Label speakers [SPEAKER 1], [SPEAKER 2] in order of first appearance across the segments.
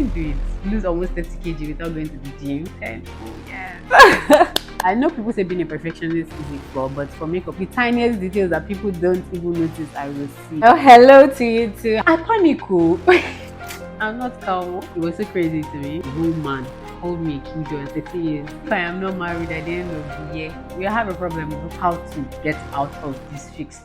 [SPEAKER 1] can do it. Lose almost 30 kg without going to the gym. And oh yeah. I know people say being a perfectionist is a flaw, but for makeup, the tiniest details that people don't even notice, I will see. Oh, hello to you too. I panic. I'm not calm. It was so crazy to me. The whole man called me a killjoy at 30 years. If I am not married at the end of the year, we have a problem of how to get out of this fix.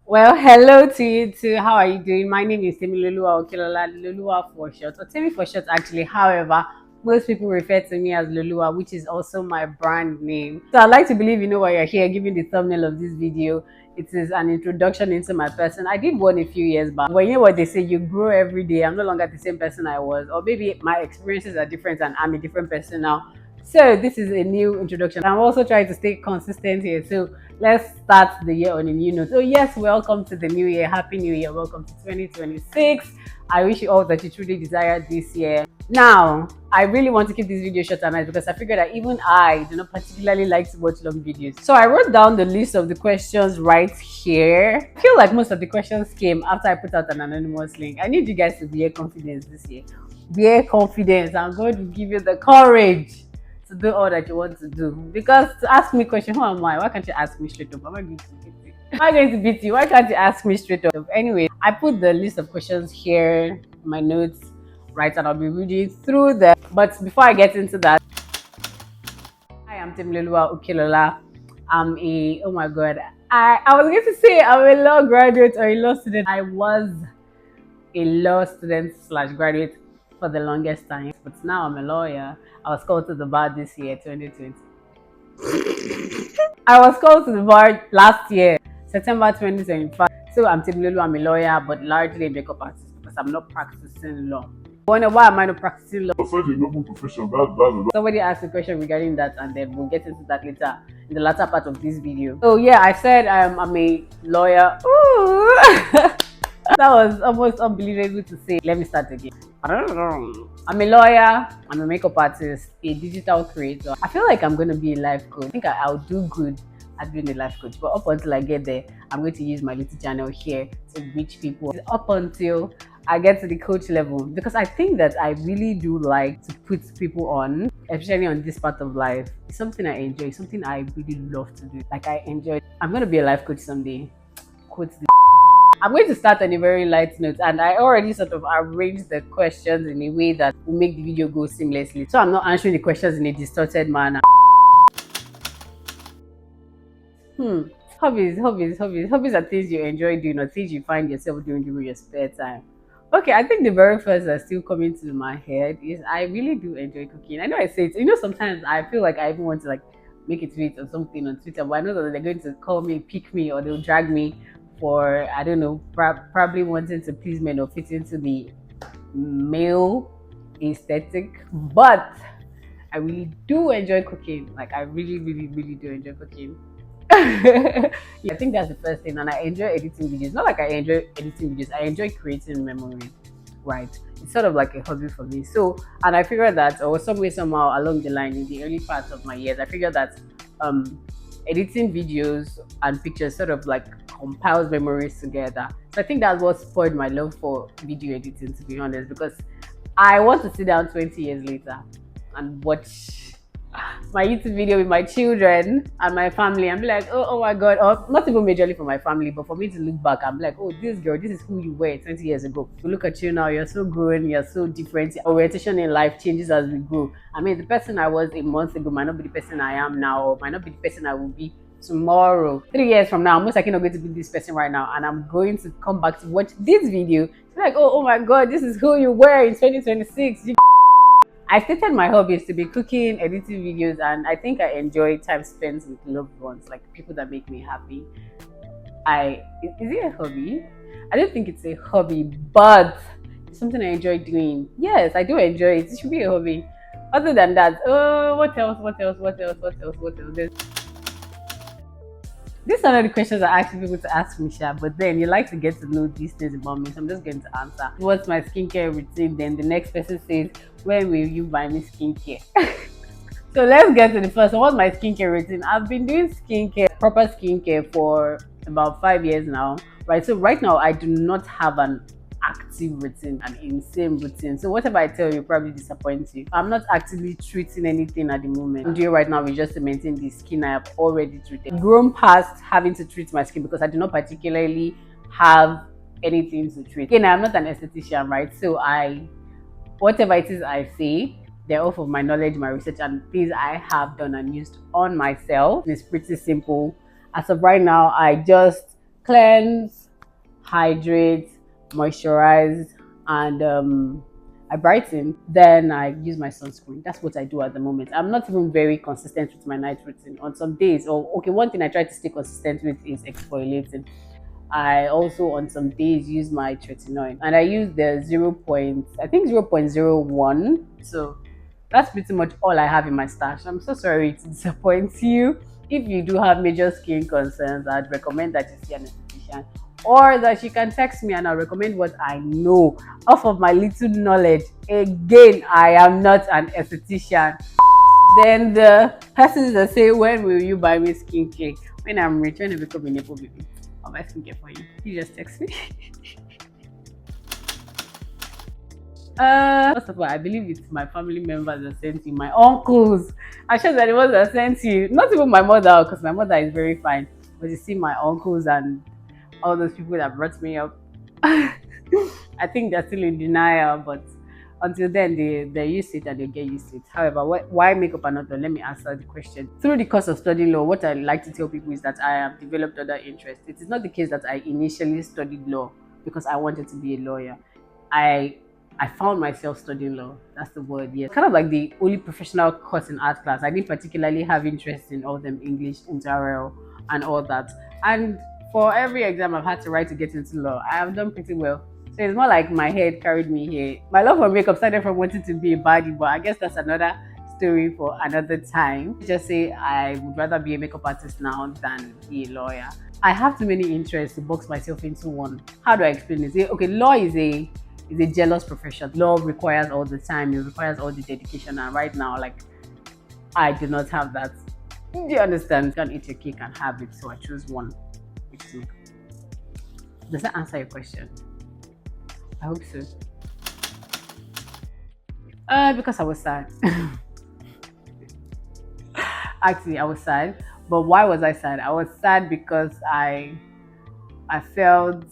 [SPEAKER 1] Well, hello to you too. How are you doing? My name is Temi Lolua Okilola, Lolua for short, or Temi for short actually. However, most people refer to me as Lolua, which is also my brand name. So I'd like to believe you know why you're here, given the thumbnail of this video. It is an introduction into my person. I did one a few years back. But you know what they say, you grow every day. I'm no longer the same person I was. Or maybe my experiences are different and I'm a different person now. So this is a new introduction. I'm also trying to stay consistent here. So let's start the year on a new note. So yes, welcome to the new year. Happy New Year. Welcome to 2026. I wish you all that you truly desire this year. Now, I really want to keep this video short and nice because I figured that even I do not particularly like to watch long videos. So I wrote down the list of the questions right here. I feel like most of the questions came after I put out an anonymous link. I need you guys to be confidence this year. Be confidence. I'm going to give you the courage to do all that you want to do. Because to ask me a question, who am I? Why can't you ask me straight up? Am I going to beat you? Am I going to beat you? Why can't you ask me straight up? Anyway, I put the list of questions here, my notes, right, and I'll be reading through them. But before I get into that, hi, I'm Temi Lolua Okilola. I'm a, oh my God, I was going to say I'm a law graduate or a law student. I was a law student / graduate for the longest time, but now I'm a lawyer. I was called to the bar this year, 2020. I was called to the bar last year, September 2025. So I'm Temi Lolua, I'm a lawyer, but largely a makeup artist because I'm not practicing law. Wonder why am I not practicing law?
[SPEAKER 2] Such a noble profession. That's
[SPEAKER 1] Somebody asked a question regarding that, and then we'll get into that later in the latter part of this video. So yeah, I said I'm a lawyer. Ooh. That was almost unbelievable to say. Let me start again. I'm a lawyer, I'm a makeup artist, a digital creator. I feel like I'm going to be a life coach. I think I'll do good at being a life coach. But up until I get there, I'm going to use my little channel here to reach people. Up until I get to the coach level. Because I think that I really do like to put people on, especially on this part of life. It's something I enjoy, something I really love to do. Like I enjoy. I'm going to be a life coach someday. Quote the I'm going to start on a very light note, and I already sort of arranged the questions in a way that will make the video go seamlessly. So I'm not answering the questions in a distorted manner. Hobbies are things you enjoy doing or things you find yourself doing during your spare time. Okay, I think the very first that's still coming to my head is I really do enjoy cooking. I know I say it, sometimes I feel like I even want to make a tweet or something on Twitter, but I know that they're going to call me, pick me, or they'll drag me for, I don't know, probably wanting to please men or fit into the male aesthetic. But I really do enjoy cooking. Like I really do enjoy cooking. Yeah, I think that's the first thing. And I enjoy editing videos. Not like I enjoy editing videos, I enjoy creating memories. Right, it's sort of like a hobby for me. So, and I figured that, or some way somehow along the line in the early parts of my years, I figured that editing videos and pictures sort of compiles memories together. So I think that's what spoiled my love for video editing, to be honest, because I want to sit down 20 years later and watch my YouTube video with my children and my family and be like, oh my God, or not even majorly for my family, but for me to look back and be like, oh, this girl, this is who you were 20 years ago. To look at you now, you're so grown, you're so different. Our orientation in life changes as we grow. I mean, the person I was a month ago might not be the person I am now, or might not be the person I will be tomorrow. 3 years from now, I'm most likely not going to be this person right now, and I'm going to come back to watch this video. It's like, oh my God, this is who you were in 2026. I stated my hobbies to be cooking, editing videos, and I think I enjoy time spent with loved ones, like people that make me happy. Is it a hobby? I don't think it's a hobby, but it's something I enjoy doing. Yes, I do enjoy it. It should be a hobby. Other than that, what else? These are not the questions I ask people to ask me, but then you like to get to know these things about me, so I'm just going to answer. What's my skincare routine? Then the next person says, when will you buy me skincare? So let's get to the first one. What's my skincare routine? I've been doing proper skincare for about 5 years now, right? So right now I do not have an active routine, an insane routine. So whatever I tell you probably disappoints you. I'm not actively treating anything at the moment. I'm doing right now is just to maintain the skin I have already treated. Grown past having to treat my skin because I do not particularly have anything to treat. Again, I'm not an esthetician, right? So whatever it is I say, they're off of my knowledge, my research, and things I have done and used on myself. It's pretty simple. As of right now, I just cleanse, hydrate, moisturize, and I brighten. Then I use my sunscreen. That's what I do at the moment. I'm not even very consistent with my night routine. On some days, or okay, one thing I try to stay consistent with is exfoliating. I also on some days use my tretinoin, and I use the 0.01. So that's pretty much all I have in my stash. I'm so sorry to disappoint you. If you do have major skin concerns, I'd recommend that you see an esthetician, or that you can text me and I'll recommend what I know off of my little knowledge. Again, I am not an esthetician. Then the persons that say, when will you buy me skincare? When I'm rich, when I become a Nepo baby, I'll buy skincare for you. You just text me. First of all, I believe it's my family members that sent you, my uncles. I'm sure they're the ones that sent you. Not even my mother, because my mother is very fine. But you see, my uncles and all those people that brought me up, I think they're still in denial. But until then, they use it and they get used to it. However, why makeup and not law? Let me answer the question. Through the course of studying law, what I like to tell people is that I have developed other interests. It is not the case that I initially studied law because I wanted to be a lawyer. I found myself studying law. That's the word, yeah. Kind of like the only professional course in art class. I didn't particularly have interest in all them English, inter and all that. And for every exam I've had to write to get into law, I have done pretty well. So it's more like my head carried me here. My love for makeup started from wanting to be a baddie, but I guess that's another story for another time. Just say I would rather be a makeup artist now than be a lawyer. I have too many interests to box myself into one. How do I explain this? Okay, law is a jealous profession. Law requires all the time, it requires all the dedication, and right now, like, I do not have that. Do you understand? You can eat your cake and have it, so I choose one, which is makeup. Does that answer your question? I hope so. Because I was sad. Actually, I was sad. But why was I sad? I was sad because I felt,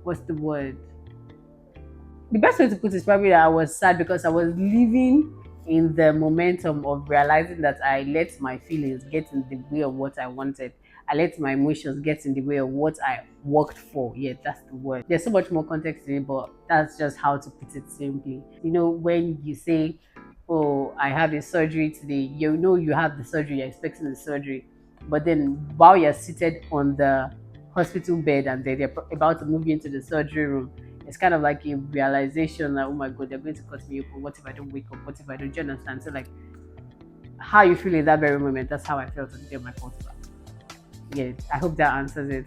[SPEAKER 1] what's the word? The best way to put it is probably that I was sad because I was living in the momentum of realizing that I let my feelings get in the way of what I wanted. I let my emotions get in the way of what I worked for. Yeah, that's the word. There's so much more context in it, but that's just how to put it simply. You know, when you say, oh, I have a surgery today, you know you have the surgery, you're expecting the surgery. But then while you're seated on the hospital bed and they're about to move you into the surgery room, it's kind of like a realization that, oh my God, they're going to cut me open. What if I don't wake up? What if I don't? Do you understand? So, like, how you feel in that very moment, that's how I felt on the day of my first class. Yeah, I hope that answers it.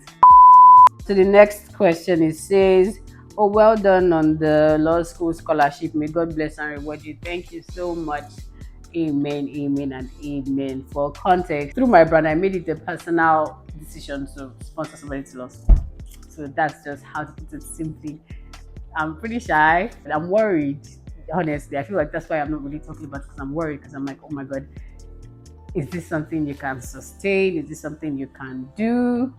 [SPEAKER 1] So the next question, it says, oh, well done on the law school scholarship. May God bless and reward you. Thank you so much. Amen, amen, and amen. For context, through my brand, I made it a personal decision to sponsor somebody to law school. So that's just how to put it simply. I'm pretty shy. I'm worried, honestly. I feel like that's why I'm not really talking about it, because I'm worried, because I'm like, oh my God, is this something you can sustain? Is this something you can do?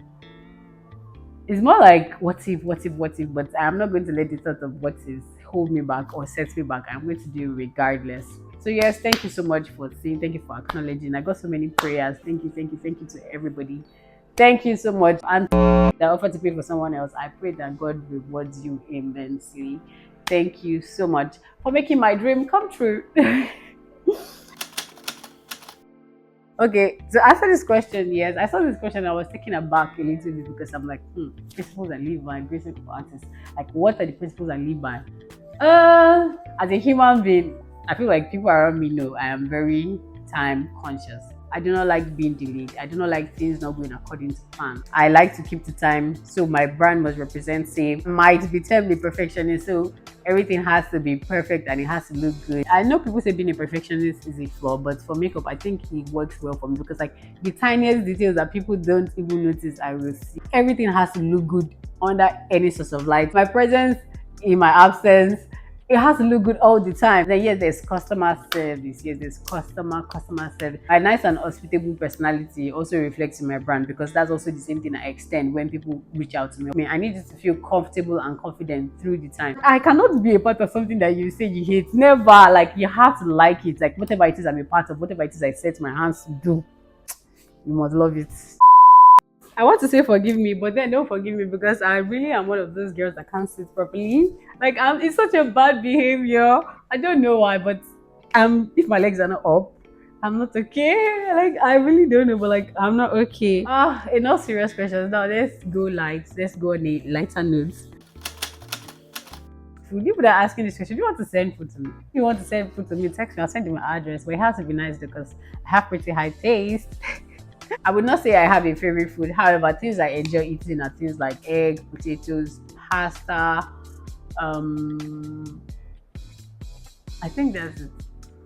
[SPEAKER 1] It's more like, what if, but I'm not going to let the thought of what if hold me back or set me back. I'm going to do regardless. So yes, thank you so much for seeing. Thank you for acknowledging. I got so many prayers. Thank you to everybody. Thank you so much. And that offer to pay for someone else, I pray that God rewards you immensely. Thank you so much for making my dream come true. Okay, to answer this question, yes, I saw this question. I was taken aback a little bit because I'm like, principles I live by, grace of artists. Like, what are the principles I live by? As a human being, I feel like people around me know I am very time conscious. I do not like being delayed. I do not like things not going according to plan. I like to keep to time, so my brand must represent same. Might be termed a perfectionist, so everything has to be perfect and it has to look good. I know people say being a perfectionist is a flaw, but for makeup, I think it works well for me because, like, the tiniest details that people don't even notice, I will see. Everything has to look good under any source of light. My presence in my absence. It has to look good all the time. Then yes, there's customer service. Yes, there's customer service. My nice and hospitable personality also reflects in my brand because that's also the same thing I extend when people reach out to me. I mean, I need you to feel comfortable and confident through the time. I cannot be a part of something that you say you hate. Never. Like you have to like it. Like whatever it is I'm a part of, whatever it is I set my hands to do, you must love it. I want to say forgive me, but then don't forgive me because I really am one of those girls that can't sit properly. Like it's such a bad behavior. I don't know why, but if my legs are not up, I'm not okay. Like I really don't know, but like I'm not okay. Enough serious questions. Now let's go light. Let's go on a lighter note. Food. People that are asking this question, do you want to send food to me? If you want to send food to me, text me. I'll send you my address. But it has to be nice because I have pretty high taste. I would not say I have a favorite food. However, things I enjoy eating are things like egg, potatoes, pasta. Um, I think that's it.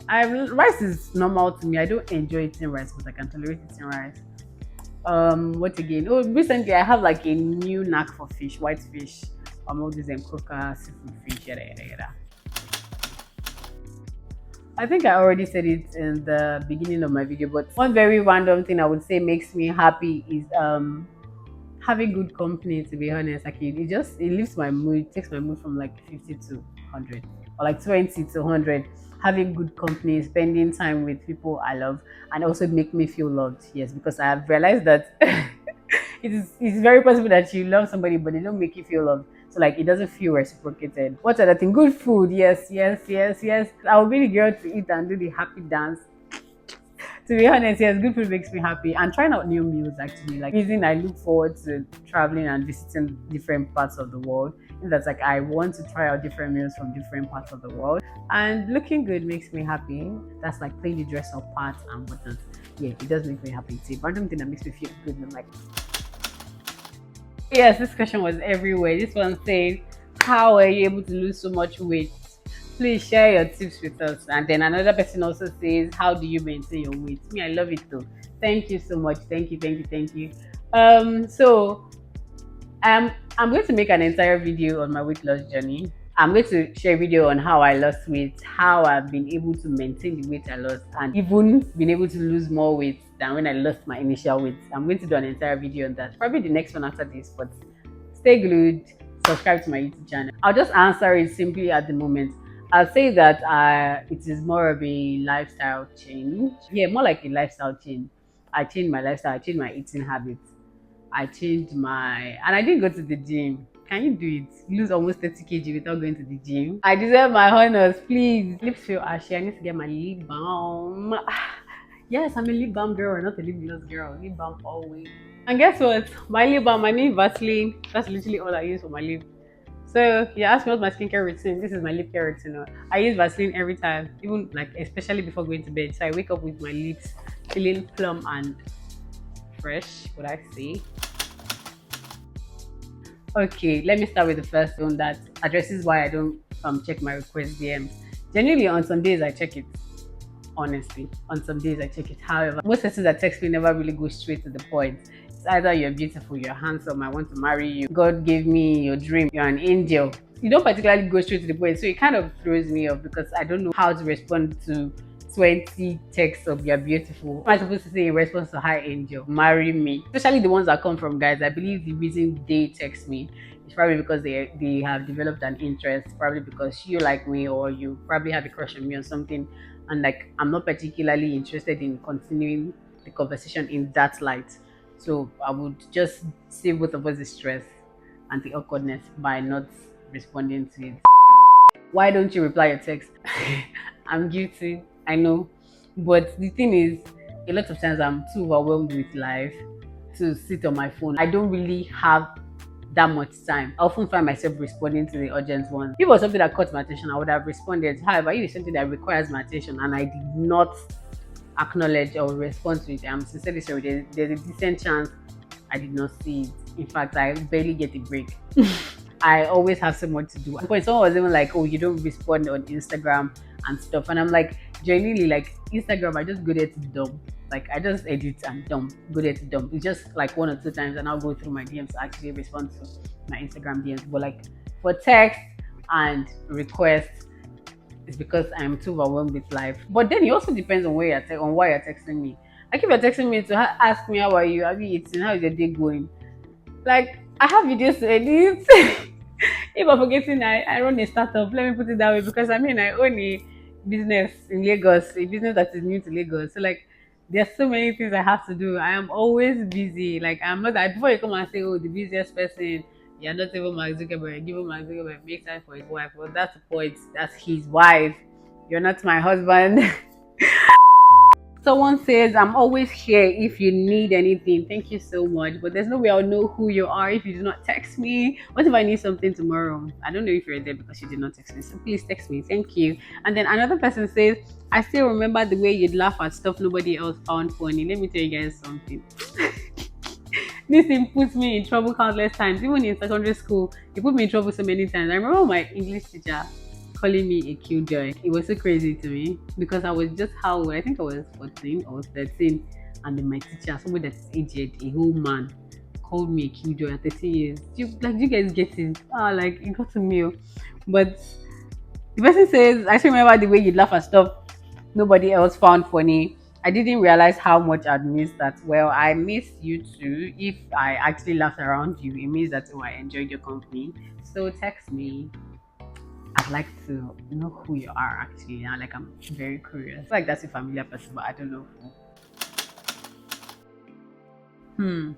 [SPEAKER 1] Rice is normal to me. I don't enjoy eating rice, but I can tolerate eating rice. What again? Oh, recently I have like a new knack for fish, white fish. All these croaker, seafood fish, yada yada yada. I think I already said it in the beginning of my video, but one very random thing I would say makes me happy is having good company. To be honest, like it lifts my mood, takes my mood from like 50 to 100 or like 20 to 100. Having good company, spending time with people I love, and also make me feel loved. Yes, because I have realized that it's very possible that you love somebody but they don't make you feel loved. So like it doesn't feel reciprocated. What's other thing? Good food. Yes, yes, yes, yes. I'll be the girl to eat and do the happy dance. To be honest, yes, good food makes me happy. And trying out new meals actually. Like reason I look forward to traveling and visiting different parts of the world. And that's like I want to try out different meals from different parts of the world. And looking good makes me happy. That's like playing the dress up part and whatnot. Yeah, it does make me happy. It's a random thing that makes me feel good. And I'm like, yes, this question was everywhere. This one says, how are you able to lose so much weight? Please share your tips with us. And then another person also says, how do you maintain your weight? Me, I love it though. Thank you so much. Thank you, thank you, thank you. So I'm going to make an entire video on my weight loss journey. I'm going to share a video on how I lost weight, how I've been able to maintain the weight I lost, and even been able to lose more weight than when I lost my initial weight. I'm going to do an entire video on that. Probably the next one after this, but stay glued, subscribe to my YouTube channel. I'll just answer it simply at the moment. I'll say that it is more of a lifestyle change. Yeah, more like a lifestyle change. I changed my lifestyle, I changed my eating habits. And I didn't go to the gym. Can you do it? Lose almost 30 kg without going to the gym. I deserve my honors, please. Lips feel ashy. I need to get my lip balm. Yes, I'm a lip balm girl, not a lip gloss girl. Lip balm always. And guess what? My lip balm, I need Vaseline. That's literally all I use for my lip. So you ask me what's my skincare routine. This is my lip care routine. I use Vaseline every time, even like especially before going to bed. So I wake up with my lips feeling plump and fresh, would I say. Okay, let me start with the first one that addresses why I don't check my request DMs. Generally, on some days I check it. Honestly, on some days I check it. However, most persons that text me never really go straight to the point. It's either you're beautiful, you're handsome, I want to marry you, God gave me your dream, you're an angel. You don't particularly go straight to the point, so it kind of throws me off because I don't know how to respond to 20 texts of you're beautiful. What am I supposed to say in response to hi angel, marry me? Especially the ones that come from guys. I believe the reason they text me is probably because they have developed an interest, probably because you like me or you probably have a crush on me or something, and like I'm not particularly interested in continuing the conversation in that light. So I would just save both of us the stress and the awkwardness by not responding to it. Why don't you reply your text? I'm guilty, I know. But the thing is, a lot of times I'm too overwhelmed with life to sit on my phone. I don't really have that much time. I often find myself responding to the urgent ones. If it was something that caught my attention, I would have responded. However, if it's something that requires my attention and I did not acknowledge or respond to it, I'm sincerely sorry. There's a decent chance I did not see it. In fact, I barely get a break. I always have so much to do. At one point, someone was even like, "Oh, you don't respond on Instagram and stuff," and I'm like, genuinely, like Instagram, I just go there to dump. Like I just edit and dump, go there to dump. It's just like 1 or 2 times, and I'll go through my DMs to actually respond to my Instagram DMs. But like for text and request is because I'm too overwhelmed with life. But then it also depends on on why you're texting me. Like if you're texting me to ask me how are you, have you eaten, how is your day going? Like I have videos to edit. If I'm forgetting, I run a startup. Let me put it that way because I mean I own a business in Lagos, a business that is new to Lagos. So like there's so many things I have to do. I am always busy. Like I'm not that before you come and say, oh, the busiest person, you're not even Mark Zuckerberg, give Mark Zuckerberg make time for his wife. Well, that's the point. That's his wife. You're not my husband. Someone says, I'm always here if you need anything. Thank you so much. But there's no way I'll know who you are if you do not text me. What if I need something tomorrow? I don't know if you're there because you did not text me. So please text me. Thank you. And then another person says, I still remember the way you'd laugh at stuff nobody else found funny. Let me tell you guys something. This thing puts me in trouble countless times. Even in secondary school, it put me in trouble so many times. I remember my English teacher calling me a killjoy. It was so crazy to me because I was just how old? I think I was 14 or 13, and then my teacher, somebody that's aged, a whole man, called me a killjoy at 13 years. Do you guys get it? Like it got to me. But the person says, I still remember the way you laugh at stuff nobody else found funny. I didn't realize how much I'd missed that. Well, I miss you too. If I actually laughed around you, it means that I enjoyed your company. So text me. I'd like to know who you are actually. And like I'm very curious. Like that's a familiar person, but I don't know who.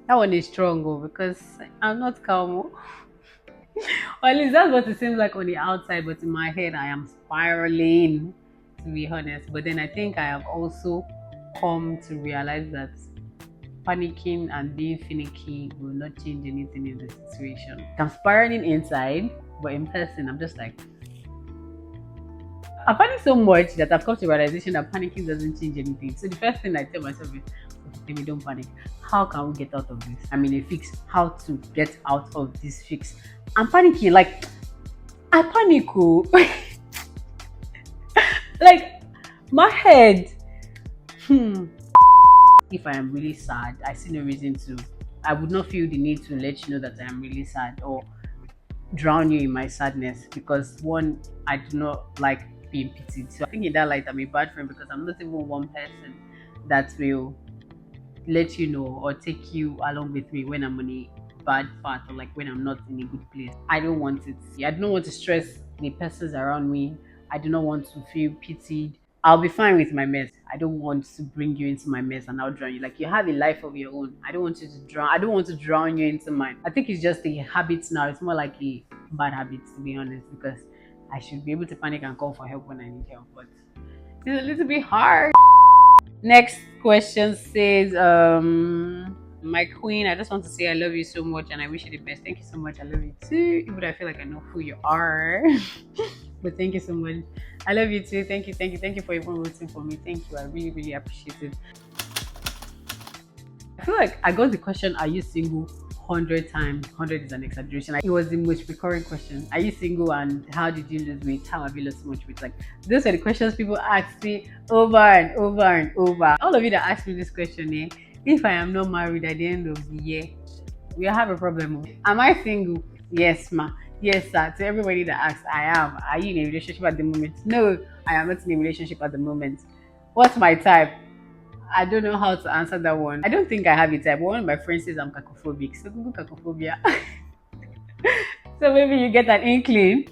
[SPEAKER 1] That one is strong because I'm not calm. Or at least that's what it seems like on the outside, but in my head I am spiraling, to be honest. But then I think I have also come to realize that panicking and being finicky will not change anything in the situation. I'm spiraling inside, but in person, I'm just like, I panic so much that I've come to the realization that panicking doesn't change anything. So the first thing I tell myself is, okay, Temi, don't panic. How can we get out of this? I'm in a fix. How to get out of this fix? I'm panicking. Like, I panic. Oh. Like, my head. If I am really sad, I see no reason to. I would not feel the need to let you know that I am really sad or drown you in my sadness because one, I do not like being pitied. So I think in that light, I'm a bad friend because I'm not even one person that will let you know or take you along with me when I'm on a bad path or like when I'm not in a good place. I don't want it. I don't want to stress the persons around me. I do not want to feel pitied. I'll be fine with my mess. I don't want to bring you into my mess and I'll drown you. Like you have a life of your own. I don't want you to drown. I don't want to drown you into mine. I think it's just a habit now. It's more like a bad habit to be honest because I should be able to panic and call for help when I need help. But it's a little bit hard. Next question says, my queen, I just want to say I love you so much and I wish you the best. Thank you so much. I love you too. Even though I feel like I know who you are. But thank you so much. I love you too. Thank you for even rooting for me. Thank you. I really, really appreciate it. I feel like I got the question, are you single? 100 times. 100 is an exaggeration. Like, it was the most recurring question. Are you single and how did you lose weight? How have you lost so much weight? Like those are the questions people ask me over and over and over. All of you that ask me this question, if I am not married at the end of the year, we have a problem. Am I single? Yes, ma. Yes, sir. To everybody that asks, I am. Are you in a relationship at the moment? No, I am not in a relationship at the moment. What's my type? I don't know how to answer that one. I don't think I have a type. One of my friends says I'm cacophobic. So Google cacophobia. So maybe you get an inkling.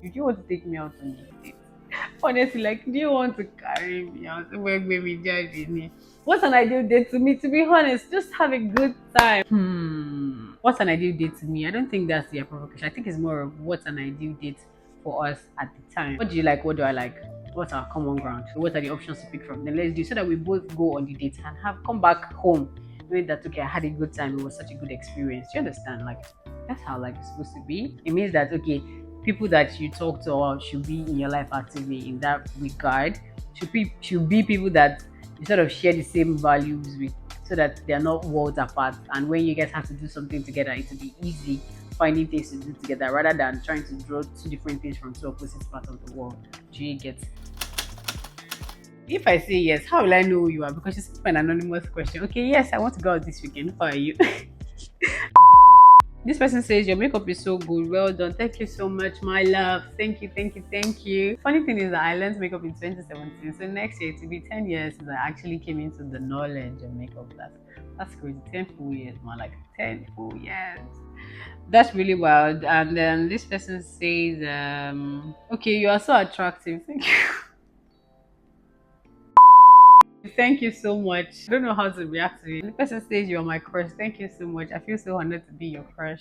[SPEAKER 1] If you want to take me out on a date, honestly, like, do you want to carry me out? What's an ideal date to me? To be honest, just have a good time. What's an ideal date to me? I don't think that's the appropriate question. I think it's more of what's an ideal date for us at the time. What do you like? What do I like? What's our common ground? What are the options to pick from? Then let's do so that we both go on the date and have come back home knowing that okay, I had a good time. It was such a good experience. You understand? Like that's how life is supposed to be. It means that okay, people that you talk to or should be in your life actively in that regard should be people that you sort of share the same values with, so that they're not worlds apart. And when you guys have to do something together, it will be easy finding things to do together rather than trying to draw two different things from two opposite parts of the world. Do you get? If I say yes, how will I know who you are? Because it's an anonymous question. Okay, yes, I want to go out this weekend. How are you? This person says your makeup is so good. Well done. Thank you so much, my love. Thank you, thank you, thank you. Funny thing is that I learned makeup in 2017. So next year it will be 10 years since I actually came into the knowledge of makeup. That's crazy. 10 full years, man. Like 10 full years. That's really wild. And then this person says, okay, you are so attractive. Thank you. Thank you so much. I don't know how to react to it. The person says you're my crush. Thank you so much. I feel so honored to be your crush.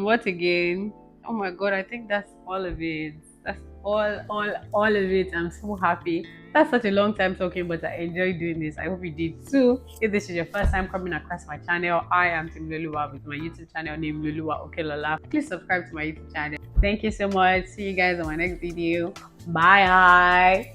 [SPEAKER 1] What again? Oh my god, I think that's all of it. That's all of it. I'm so happy. That's such a long time talking, but I enjoy doing this. I hope you did too. If this is your first time coming across my channel, I am Tim Luluwa with my YouTube channel named Luluwa Okelola. Please subscribe to my YouTube channel. Thank you so much. See you guys on my next video. Bye.